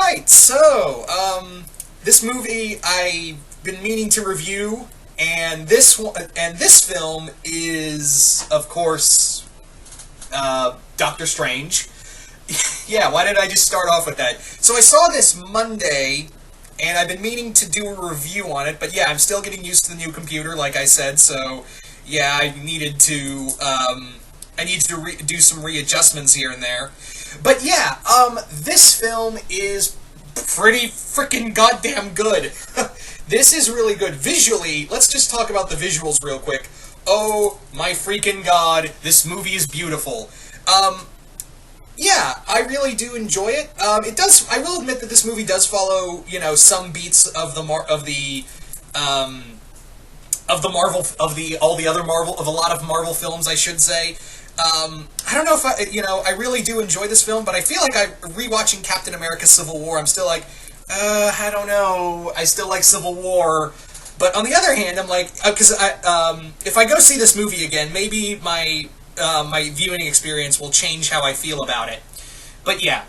Alright, so, this movie I've been meaning to review, and this film is, of course, Doctor Strange. Yeah, why did I just start off with that? So I saw this Monday, and I've been meaning to do a review on it, but yeah, I'm still getting used to the new computer, like I said, so, yeah, I needed to do some readjustments here and there. But yeah, this film is pretty freaking goddamn good. This is really good. Visually, let's just talk about the visuals real quick. Oh my freaking god, this movie is beautiful. Yeah, I really do enjoy it. It does. I will admit that this movie does follow, some beats of a lot of Marvel films, I should say. I don't know if I really do enjoy this film, but I feel like rewatching Captain America: Civil War, I'm still like, I don't know. I still like Civil War, but on the other hand, I'm like, because if I go see this movie again, maybe my viewing experience will change how I feel about it. But yeah,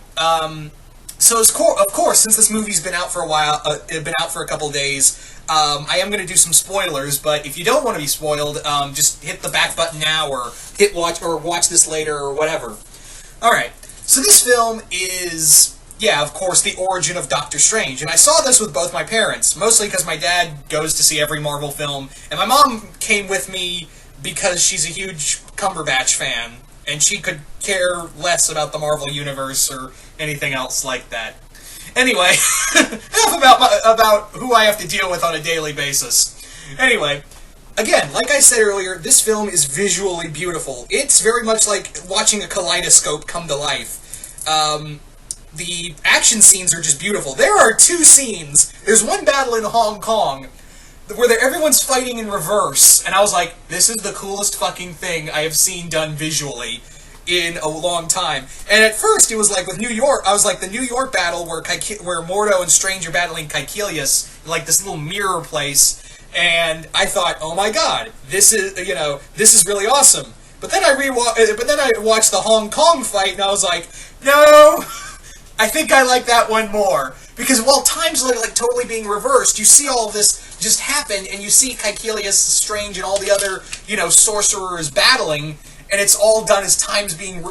so of course, since this movie's been out for a while, been out for a couple days, I am going to do some spoilers. But if you don't want to be spoiled, just hit the back button now, or watch this later, or whatever. All right, so this film is, yeah, of course, the origin of Doctor Strange, and I saw this with both my parents, mostly because my dad goes to see every Marvel film, and my mom came with me because she's a huge Cumberbatch fan, and she could care less about the Marvel Universe or anything else like that. Anyway, enough about who I have to deal with on a daily basis. Anyway, again, like I said earlier, this film is visually beautiful. It's very much like watching a kaleidoscope come to life. The action scenes are just beautiful. There are two scenes. There's one battle in Hong Kong where everyone's fighting in reverse, and I was like, this is the coolest fucking thing I have seen done visually in a long time. And at first, it was like with New York, I was like, the New York battle where Mordo and Strange are battling Caecilius, like this little mirror place, and I thought, oh my god, this is really awesome. But then I watched the Hong Kong fight, and I was like, no, I think I like that one more. Because while time's like totally being reversed, you see all of this just happen, and you see Caecilius, Strange, and all the other, sorcerers battling, and it's all done as time's being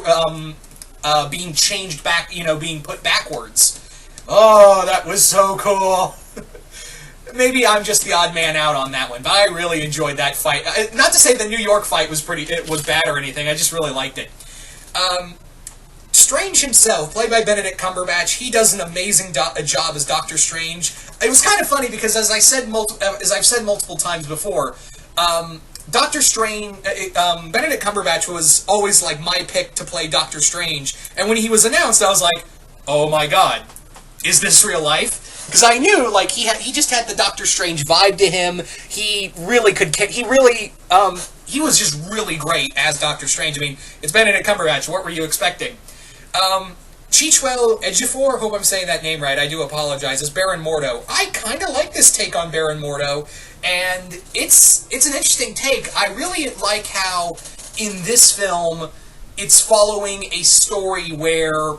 changed back, being put backwards. Oh, that was so cool. Maybe I'm just the odd man out on that one, but I really enjoyed that fight. Not to say the New York fight was bad or anything, I just really liked it. Strange himself, played by Benedict Cumberbatch, he does an amazing job as Doctor Strange. It was kind of funny because, as I've said multiple times before, Doctor Strange, Benedict Cumberbatch was always like my pick to play Doctor Strange, and when he was announced, I was like, oh my god, is this real life? Because I knew, like, he just had the Doctor Strange vibe to him. He really he was just really great as Doctor Strange. I mean, it's Benedict Cumberbatch. What were you expecting? Chiwetel Ejiofor, hope I'm saying that name right, I do apologize, as Baron Mordo. I kind of like this take on Baron Mordo, and it's an interesting take. I really like how, in this film, it's following a story where,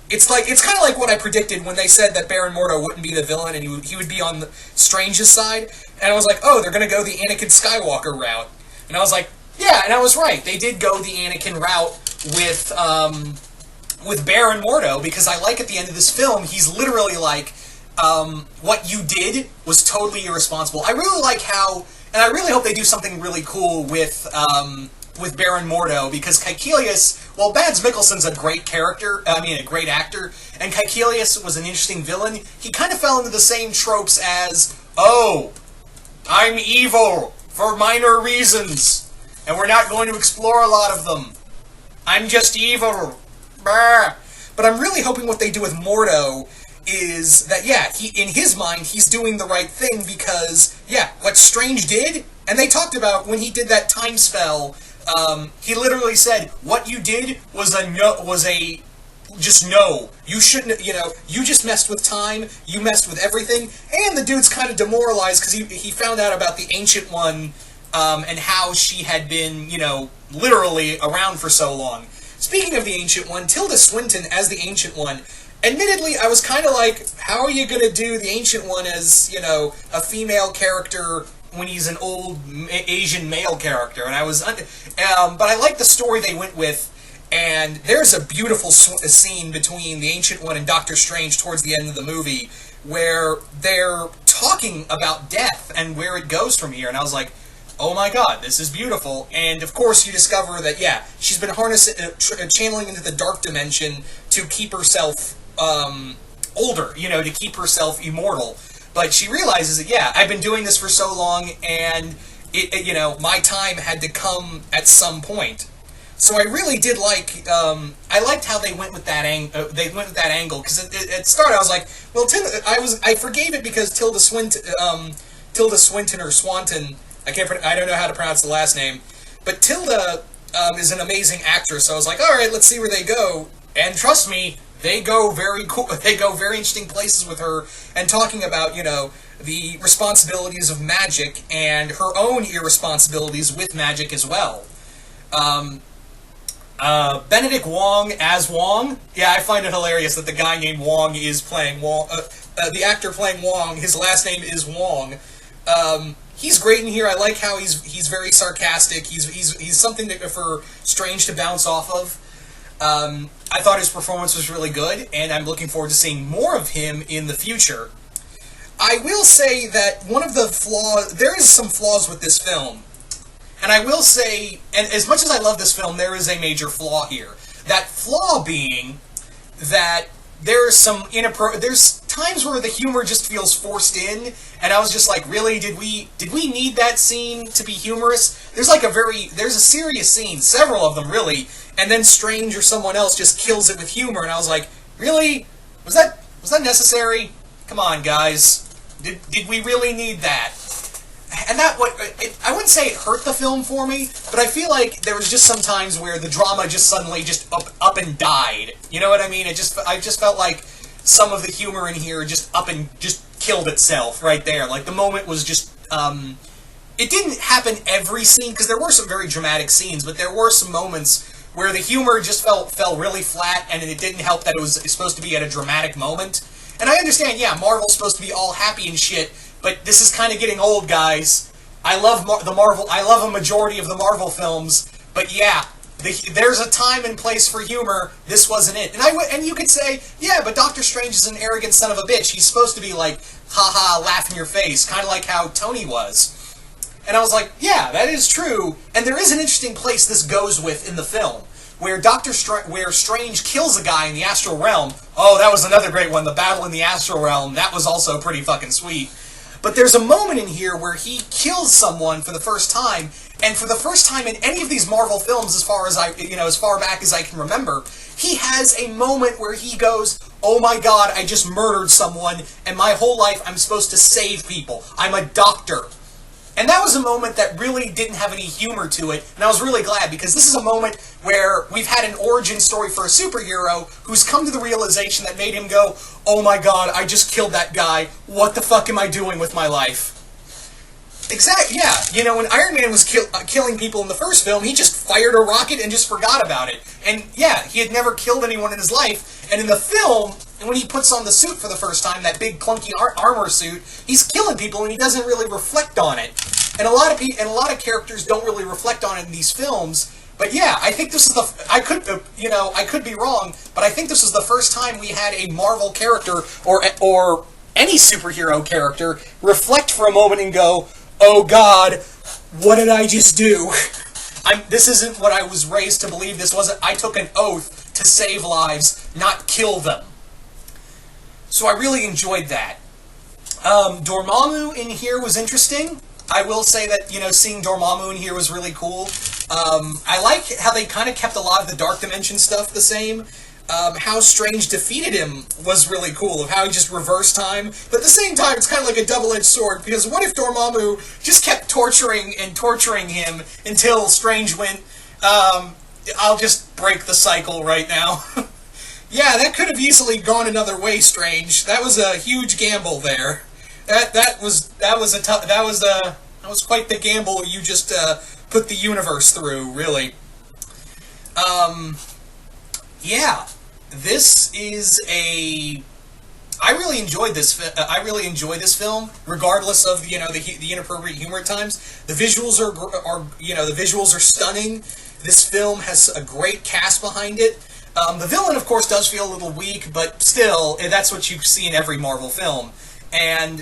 it's kind of like what I predicted when they said that Baron Mordo wouldn't be the villain and he would be on the Strange's side, and I was like, oh, they're gonna go the Anakin Skywalker route. And I was like, yeah, and I was right. They did go the Anakin route with Baron Mordo, because I like at the end of this film, he's literally like, what you did was totally irresponsible. I really like how, and I really hope they do something really cool with Baron Mordo, because Caecilius, while Mads Mikkelsen's a great actor, and Caecilius was an interesting villain, he kind of fell into the same tropes as, oh, I'm evil for minor reasons, and we're not going to explore a lot of them. I'm just evil. Brr. But I'm really hoping what they do with Mordo is that, yeah, in his mind, he's doing the right thing because, yeah, what Strange did, and they talked about when he did that time spell, he literally said, what you did was just no. You shouldn't, you just messed with time, you messed with everything, and the dude's kind of demoralized because he found out about the Ancient One, and how she had been, literally around for so long. Speaking of the Ancient One, Tilda Swinton as the Ancient One, admittedly, I was kind of like, how are you going to do the Ancient One as, a female character when he's an old Asian male character? And I was, but I like the story they went with, and there's a beautiful scene between the Ancient One and Doctor Strange towards the end of the movie, where they're talking about death and where it goes from here, and I was like, oh my god, this is beautiful. And of course you discover that, yeah, she's been channeling into the dark dimension to keep herself older, to keep herself immortal. But she realizes that, yeah, I've been doing this for so long, and, my time had to come at some point. So I really did like, I liked how they went with that angle, because at start I was like, well, I forgave it because Tilda Swinton or Swanton, I don't know how to pronounce the last name, but Tilda is an amazing actress, so I was like, alright, let's see where they go, and trust me, they go very cool, they go very interesting places with her, and talking about, the responsibilities of magic, and her own irresponsibilities with magic as well. Benedict Wong as Wong. Yeah, I find it hilarious that the guy named Wong is playing Wong. The actor playing Wong, his last name is Wong. He's great in here. I like how he's very sarcastic. He's something for Strange to bounce off of. I thought his performance was really good, and I'm looking forward to seeing more of him in the future. I will say that there is some flaws with this film. And I will say, and as much as I love this film, there is a major flaw here. That flaw being that there's times where the humor just feels forced in, and I was just like, really, did we need that scene to be humorous? There's a serious scene, several of them really, and then Strange or someone else just kills it with humor, and I was like, really? Was that necessary? Come on, guys. Did we really need that? And I wouldn't say it hurt the film for me, but I feel like there was just some times where the drama just suddenly just up and died. You know what I mean? I just felt like some of the humor in here just killed itself right there. Like the moment was just, it didn't happen every scene, because there were some very dramatic scenes, but there were some moments where the humor just fell really flat, and it didn't help that it was supposed to be at a dramatic moment. And I understand, yeah, Marvel's supposed to be all happy and shit, but this is kind of getting old, guys. I love I love a majority of the Marvel films, but yeah, there's a time and place for humor. This wasn't it. And you could say, yeah, but Doctor Strange is an arrogant son of a bitch. He's supposed to be like, haha, laugh in your face, kind of like how Tony was. And I was like, yeah, that is true. And there is an interesting place this goes with in the film, where where Strange kills a guy in the astral realm. Oh, that was another great one. The battle in the astral realm. That was also pretty fucking sweet. But there's a moment in here where he kills someone for the first time, and for the first time in any of these Marvel films, as far back as I can remember, he has a moment where he goes, oh my god, I just murdered someone, and my whole life I'm supposed to save people. I'm a doctor. And that was a moment that really didn't have any humor to it, and I was really glad, because this is a moment where we've had an origin story for a superhero who's come to the realization that made him go, oh my god, I just killed that guy, what the fuck am I doing with my life? Exactly, yeah. When Iron Man was killing people in the first film, he just fired a rocket and just forgot about it. And yeah, he had never killed anyone in his life, and in the film, when he puts on the suit for the first time, that big clunky armor suit, he's killing people and he doesn't really reflect on it. And a lot of characters don't really reflect on it in these films. But yeah, I think this is I could be wrong, but I think this was the first time we had a Marvel character or any superhero character reflect for a moment and go, oh god, what did I just do? This isn't what I was raised to believe. I took an oath to save lives, not kill them. So I really enjoyed that. Dormammu in here was interesting. I will say that, seeing Dormammu in here was really cool. I like how they kind of kept a lot of the Dark Dimension stuff the same. How Strange defeated him was really cool, of how he just reversed time. But at the same time, it's kind of like a double-edged sword, because what if Dormammu just kept torturing him until Strange went, I'll just break the cycle right now. Yeah, that could have easily gone another way, Strange. That was a huge gamble there. That was quite the gamble you just put the universe through, really. Yeah, this is a I really enjoyed this. I really enjoy this film, regardless of the inappropriate humor at times. The visuals are the visuals are stunning. This film has a great cast behind it. The villain, of course, does feel a little weak, but still, that's what you see in every Marvel film. And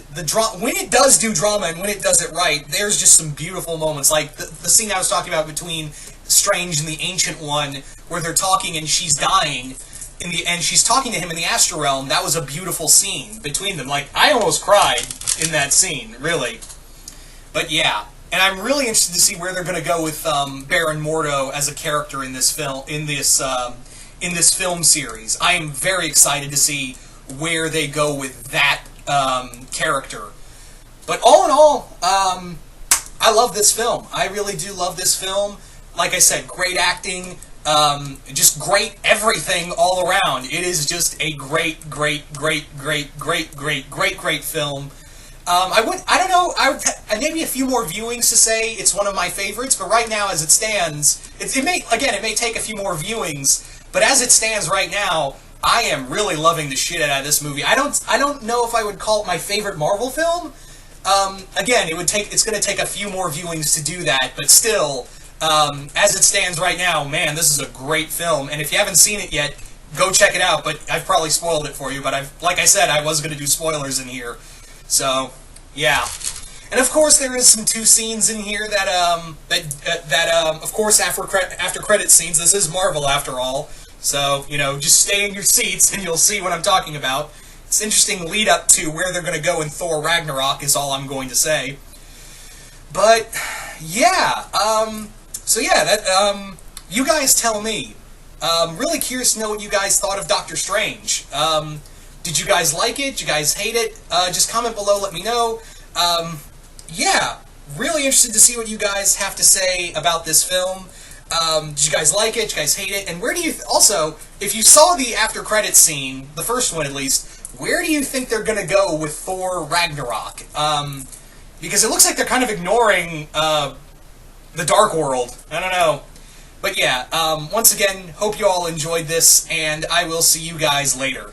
when it does do drama and when it does it right, there's just some beautiful moments, like the scene I was talking about between Strange and the Ancient One, where they're talking and she's dying, and she's talking to him in the Astral Realm. That was a beautiful scene between them. Like, I almost cried in that scene, really. But yeah, and I'm really interested to see where they're going to go with Baron Mordo as a character in this film. In this film series, I am very excited to see where they go with that character. But all in all, I love this film. I really do love this film. Like I said, great acting, just great everything all around. It is just a great film. I don't know, maybe a few more viewings to say it's one of my favorites, but right now, as it stands, it may take a few more viewings, but as it stands right now, I am really loving the shit out of this movie. I don't know if I would call it my favorite Marvel film. Again, it's going to take a few more viewings to do that, but still, as it stands right now, man, this is a great film. And if you haven't seen it yet, go check it out. But I've probably spoiled it for you. But like I said, I was going to do spoilers in here. So, yeah. And of course, there is some two scenes in here that of course, after credit scenes. This is Marvel after all. So, just stay in your seats and you'll see what I'm talking about. It's an interesting lead up to where they're going to go in Thor Ragnarok is all I'm going to say. But, yeah, you guys tell me. Really curious to know what you guys thought of Doctor Strange. Did you guys like it? Did you guys hate it? Just comment below, let me know. Yeah, really interested to see what you guys have to say about this film. Did you guys like it? Did you guys hate it? And where do you... Also, if you saw the after credits scene, the first one at least, where do you think they're going to go with Thor Ragnarok? Because it looks like they're kind of ignoring the Dark World. I don't know. But yeah, once again, hope you all enjoyed this, and I will see you guys later.